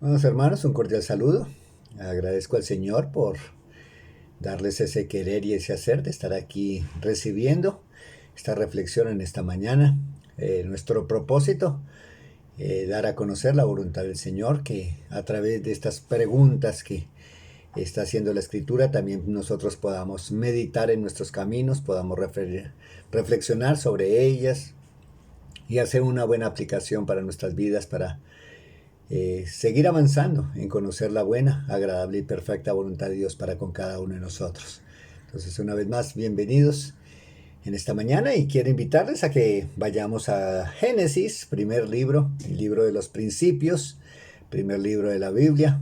Buenos hermanos, un cordial saludo. Agradezco al Señor por darles ese querer y ese hacer de estar aquí recibiendo esta reflexión en esta mañana. Nuestro propósito, dar a conocer la voluntad del Señor, que a través de estas preguntas que está haciendo la Escritura, también nosotros podamos meditar en nuestros caminos, podamos reflexionar sobre ellas y hacer una buena aplicación para nuestras vidas, para seguir avanzando en conocer la buena, agradable y perfecta voluntad de Dios para con cada uno de nosotros. Entonces, una vez más, bienvenidos en esta mañana y quiero invitarles a que vayamos a Génesis, primer libro, el libro de los principios, primer libro de la Biblia.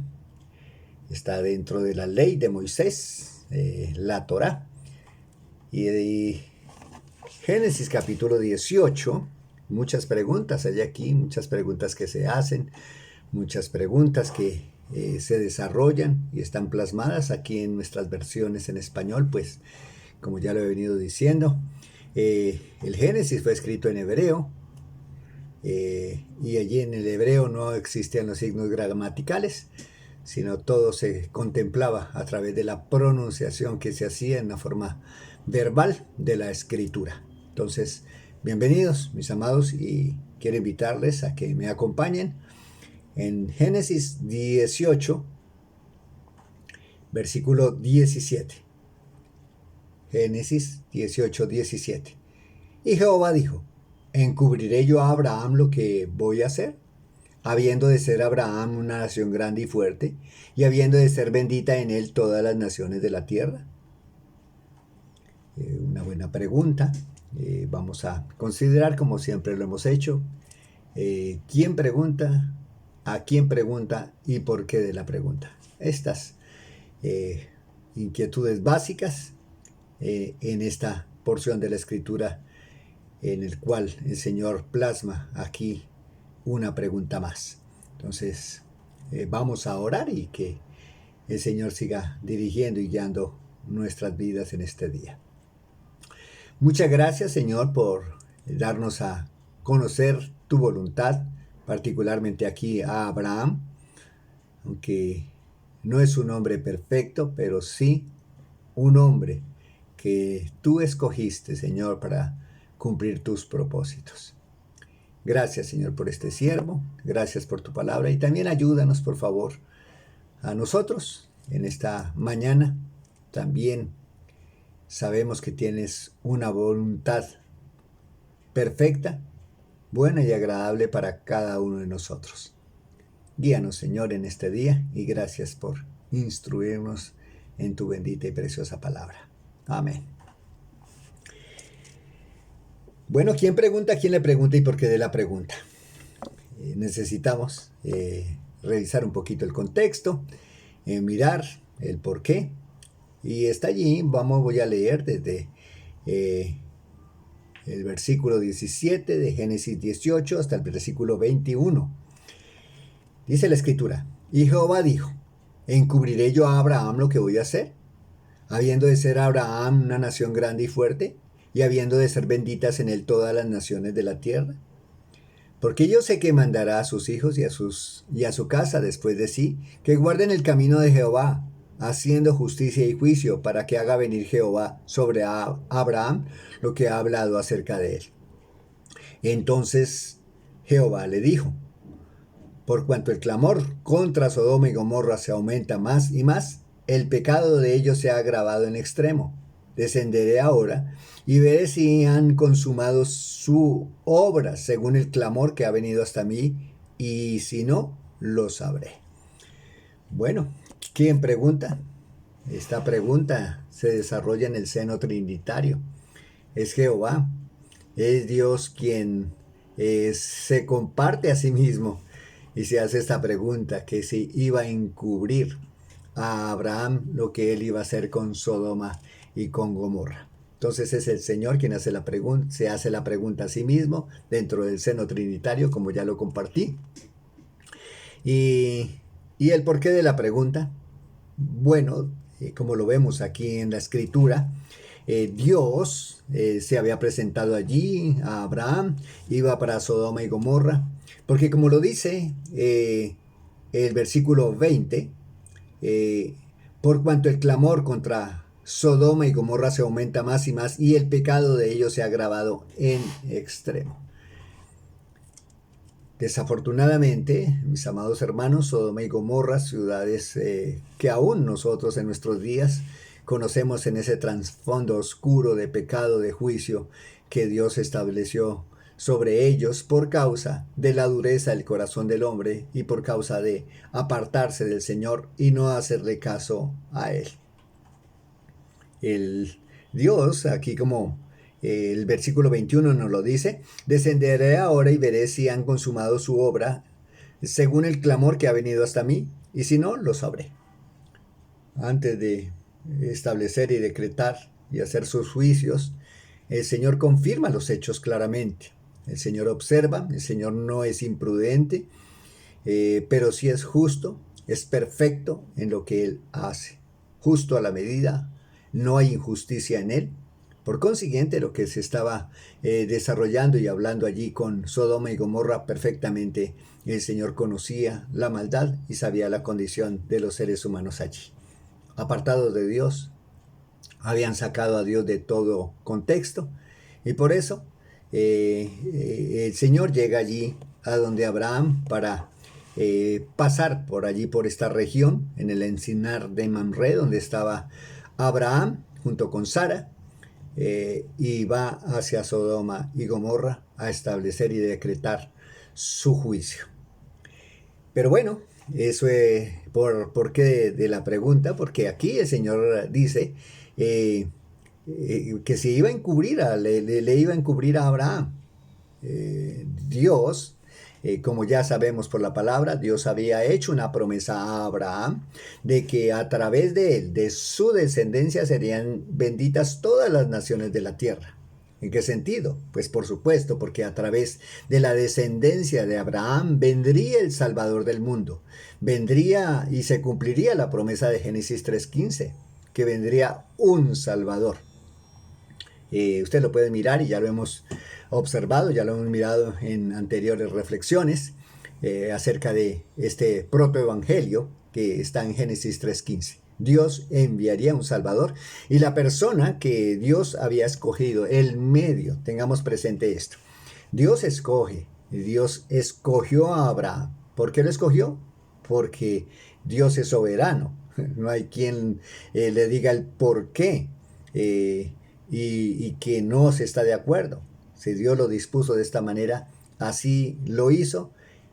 Está dentro de la ley de Moisés, la Torá. Y Génesis capítulo 18, muchas preguntas hay aquí, muchas preguntas que se hacen, muchas preguntas que se desarrollan y están plasmadas aquí en nuestras versiones en español, pues como ya lo he venido diciendo, el Génesis fue escrito en hebreo, y allí en el hebreo no existían los signos gramaticales, sino todo se contemplaba a través de la pronunciación que se hacía en la forma verbal de la escritura. Entonces, bienvenidos mis amados y quiero invitarles a que me acompañen en Génesis 18, versículo 17. Génesis 18, 17. Y Jehová dijo: ¿encubriré yo a Abraham lo que voy a hacer? Habiendo de ser Abraham una nación grande y fuerte, y habiendo de ser bendita en él todas las naciones de la tierra. Una buena pregunta. Vamos a considerar, como siempre lo hemos hecho, quién pregunta, a quién pregunta y por qué de la pregunta. Estas inquietudes básicas en esta porción de la Escritura, en el cual el Señor plasma aquí una pregunta más. Entonces, vamos a orar y que el Señor siga dirigiendo y guiando nuestras vidas en este día. Muchas gracias, Señor, por darnos a conocer tu voluntad, particularmente aquí a Abraham, aunque no es un hombre perfecto, pero sí un hombre que tú escogiste, Señor, para cumplir tus propósitos. Gracias, Señor, por este siervo, gracias por tu palabra y también ayúdanos, por favor, a nosotros en esta mañana. También sabemos que tienes una voluntad perfecta, buena y agradable para cada uno de nosotros. Guíanos, Señor, en este día y gracias por instruirnos en tu bendita y preciosa palabra. Amén. Bueno, ¿quién pregunta? ¿Quién le pregunta y por qué de la pregunta? Necesitamos revisar un poquito el contexto, mirar el por qué. Y está allí, voy a leer desde el versículo 17 de Génesis 18 hasta el versículo 21. Dice la Escritura: y Jehová dijo: ¿encubriré yo a Abraham lo que voy a hacer? Habiendo de ser Abraham una nación grande y fuerte, y habiendo de ser benditas en él todas las naciones de la tierra. Porque yo sé que mandará a sus hijos y a su casa después de sí, que guarden el camino de Jehová, haciendo justicia y juicio, para que haga venir Jehová sobre Abraham lo que ha hablado acerca de él. Entonces Jehová le dijo: por cuanto el clamor contra Sodoma y Gomorra se aumenta más y más, el pecado de ellos se ha agravado en extremo. Descenderé ahora y veré si han consumado su obra según el clamor que ha venido hasta mí, y si no, lo sabré. Bueno, ¿quién pregunta? Esta pregunta se desarrolla en el seno trinitario. Es Jehová, es Dios quien se comparte a sí mismo y se hace esta pregunta, que si iba a encubrir a Abraham lo que él iba a hacer con Sodoma y con Gomorra. Entonces es el Señor quien hace la pregunta, se hace la pregunta a sí mismo dentro del seno trinitario, como ya lo compartí. Y el porqué de la pregunta, bueno, como lo vemos aquí en la Escritura, Dios se había presentado allí a Abraham, iba para Sodoma y Gomorra, porque como lo dice el versículo 20, por cuanto el clamor contra Sodoma y Gomorra se aumenta más y más y el pecado de ellos se ha agravado en extremo. Desafortunadamente, mis amados hermanos, Sodoma y Gomorra, ciudades que aún nosotros en nuestros días conocemos en ese trasfondo oscuro de pecado, de juicio que Dios estableció sobre ellos por causa de la dureza del corazón del hombre y por causa de apartarse del Señor y no hacerle caso a Él. El Dios, aquí como el versículo 21 nos lo dice, descenderé ahora y veré si han consumado su obra según el clamor que ha venido hasta mí, y si no, lo sabré. Antes de establecer y decretar y hacer sus juicios, el Señor confirma los hechos claramente. El Señor observa, el Señor no es imprudente, pero sí es justo, es perfecto en lo que Él hace. Justo a la medida, no hay injusticia en Él. Por consiguiente, lo que se estaba desarrollando y hablando allí con Sodoma y Gomorra perfectamente, el Señor conocía la maldad y sabía la condición de los seres humanos allí. Apartados de Dios, habían sacado a Dios de todo contexto y por eso el Señor llega allí a donde Abraham para pasar por allí, por esta región, en el encinar de Mamre, donde estaba Abraham junto con Sara, y va hacia Sodoma y Gomorra a establecer y decretar su juicio. Pero bueno, eso es por qué de la pregunta, porque aquí el Señor dice que se iba a encubrir, le iba a encubrir a Abraham. Dios, como ya sabemos por la palabra, Dios había hecho una promesa a Abraham de que a través de él, de su descendencia, serían benditas todas las naciones de la tierra. ¿En qué sentido? Pues por supuesto, porque a través de la descendencia de Abraham vendría el Salvador del mundo. Vendría y se cumpliría la promesa de Génesis 3:15, que vendría un Salvador. Usted lo puede mirar y ya lo hemos observado, ya lo hemos mirado en anteriores reflexiones acerca de este protoevangelio que está en Génesis 3:15. Dios enviaría un Salvador y la persona que Dios había escogido, el medio, tengamos presente esto. Dios escoge, Dios escogió a Abraham. ¿Por qué lo escogió? Porque Dios es soberano. No hay quien le diga el por qué y que no se está de acuerdo. Si Dios lo dispuso de esta manera, así lo hizo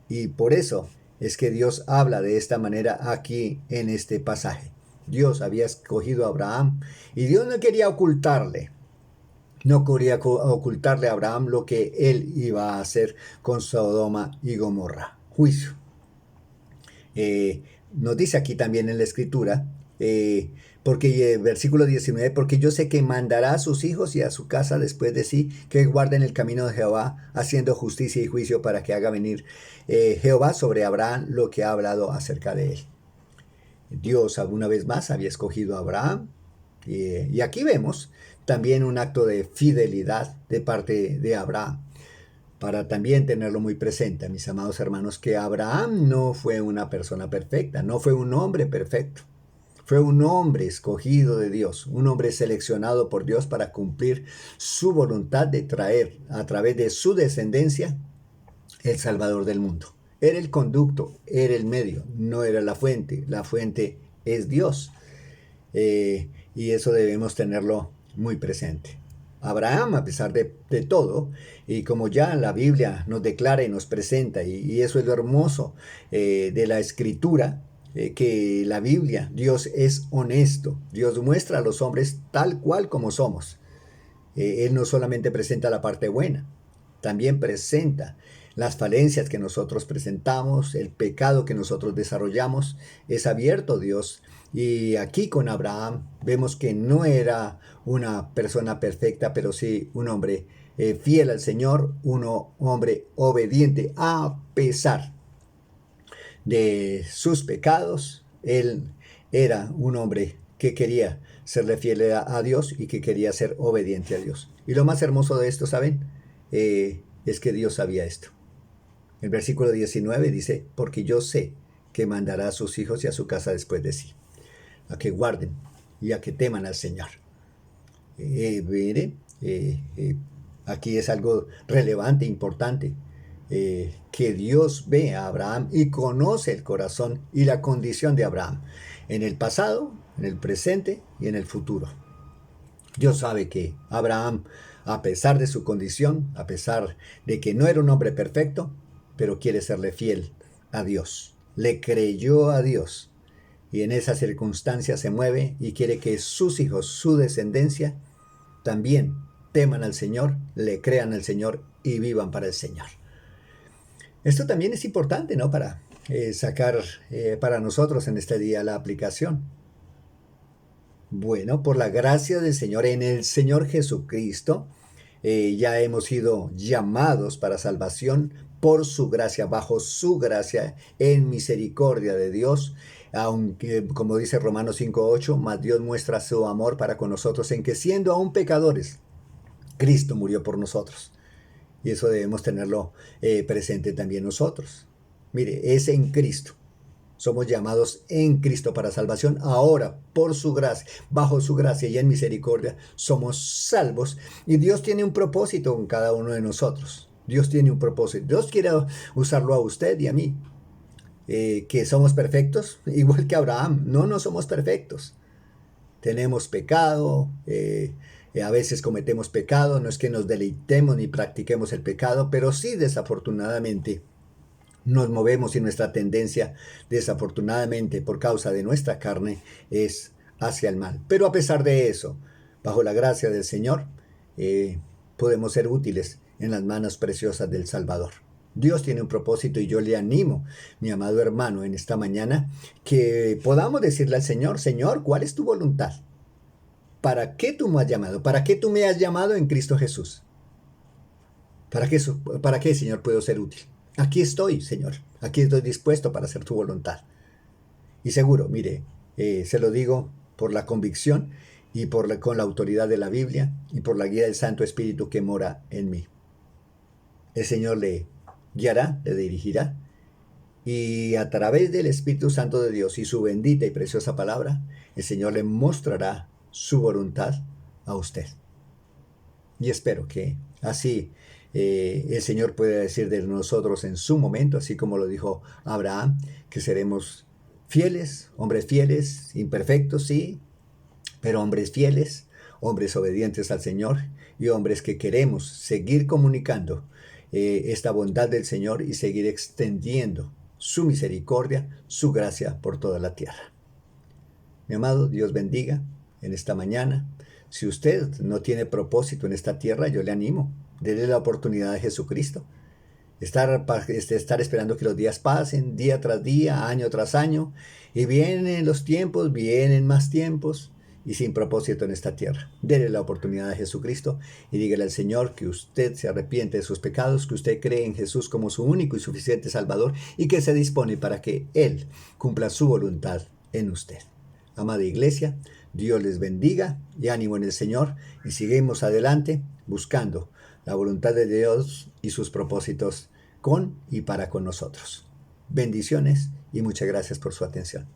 y por eso es que Dios habla de esta manera aquí en este pasaje. Dios había escogido a Abraham y Dios no quería ocultarle. No quería ocultarle a Abraham lo que él iba a hacer con Sodoma y Gomorra. Juicio. Nos dice aquí también en la escritura, porque versículo 19, porque yo sé que mandará a sus hijos y a su casa después de sí, que guarden el camino de Jehová, haciendo justicia y juicio para que haga venir Jehová sobre Abraham lo que ha hablado acerca de él. Dios alguna vez más había escogido a Abraham, y aquí vemos también un acto de fidelidad de parte de Abraham, para también tenerlo muy presente, mis amados hermanos, que Abraham no fue una persona perfecta, no fue un hombre perfecto, fue un hombre escogido de Dios, un hombre seleccionado por Dios para cumplir su voluntad de traer a través de su descendencia el Salvador del mundo. Era el conducto, era el medio, no era la fuente es Dios, y eso debemos tenerlo muy presente. Abraham, a pesar de todo, y como ya la Biblia nos declara y nos presenta, y eso es lo hermoso de la escritura, que la Biblia, Dios es honesto, Dios muestra a los hombres tal cual como somos. Él no solamente presenta la parte buena, también presenta las falencias que nosotros presentamos, el pecado que nosotros desarrollamos. Es abierto Dios. Y aquí con Abraham vemos que no era una persona perfecta, pero sí un hombre fiel al Señor, un hombre obediente a pesar de sus pecados. Él era un hombre que quería serle fiel a Dios y que quería ser obediente a Dios. Y lo más hermoso de esto, ¿saben? Es que Dios sabía esto. El versículo 19 dice, porque yo sé que mandará a sus hijos y a su casa después de sí, a que guarden y a que teman al Señor. Mire, aquí es algo relevante, importante, que Dios ve a Abraham y conoce el corazón y la condición de Abraham, en el pasado, en el presente y en el futuro. Dios sabe que Abraham, a pesar de su condición, a pesar de que no era un hombre perfecto, pero quiere serle fiel a Dios. Le creyó a Dios y en esa circunstancia se mueve y quiere que sus hijos, su descendencia, también teman al Señor, le crean al Señor y vivan para el Señor. Esto también es importante, ¿no? Para sacar para nosotros en este día la aplicación. Bueno, por la gracia del Señor, en el Señor Jesucristo, ya hemos sido llamados para salvación por su gracia, bajo su gracia, en misericordia de Dios. Aunque, como dice Romanos 5:8, mas Dios muestra su amor para con nosotros en que siendo aún pecadores, Cristo murió por nosotros. Y eso debemos tenerlo presente también nosotros. Mire, es en Cristo. Somos llamados en Cristo para salvación. Ahora, por su gracia, bajo su gracia y en misericordia, somos salvos. Y Dios tiene un propósito con cada uno de nosotros. Dios tiene un propósito. Dios quiere usarlo a usted y a mí. Que somos perfectos, igual que Abraham. No, no somos perfectos. Tenemos pecado. A veces cometemos pecado. No es que nos deleitemos ni practiquemos el pecado, pero sí, desafortunadamente, nos movemos y nuestra tendencia, desafortunadamente, por causa de nuestra carne, es hacia el mal. Pero a pesar de eso, bajo la gracia del Señor, podemos ser útiles en las manos preciosas del Salvador. Dios tiene un propósito y yo le animo, mi amado hermano, en esta mañana, que podamos decirle al Señor: Señor, ¿cuál es tu voluntad? ¿Para qué tú me has llamado? ¿Para qué tú me has llamado en Cristo Jesús? ¿Para qué, Señor, puedo ser útil? Aquí estoy, Señor. Aquí estoy dispuesto para hacer tu voluntad. Y seguro, mire, se lo digo por la convicción y con la autoridad de la Biblia y por la guía del Santo Espíritu que mora en mí. El Señor le guiará, le dirigirá, y a través del Espíritu Santo de Dios y su bendita y preciosa palabra, el Señor le mostrará su voluntad a usted. Y espero que así el Señor pueda decir de nosotros en su momento, así como lo dijo Abraham, que seremos fieles, imperfectos, sí, pero hombres fieles, hombres obedientes al Señor y hombres que queremos seguir comunicando esta bondad del Señor y seguir extendiendo su misericordia, su gracia por toda la tierra. Mi amado, Dios bendiga en esta mañana. Si usted no tiene propósito en esta tierra, yo le animo, déle la oportunidad de Jesucristo. Estar esperando que los días pasen, día tras día, año tras año, y vienen los tiempos, vienen más tiempos, y sin propósito en esta tierra. Dele la oportunidad a Jesucristo y dígale al Señor que usted se arrepiente de sus pecados, que usted cree en Jesús como su único y suficiente Salvador, y que se dispone para que Él cumpla su voluntad en usted. Amada iglesia, Dios les bendiga y ánimo en el Señor, y seguimos adelante buscando la voluntad de Dios y sus propósitos con y para con nosotros. Bendiciones y muchas gracias por su atención.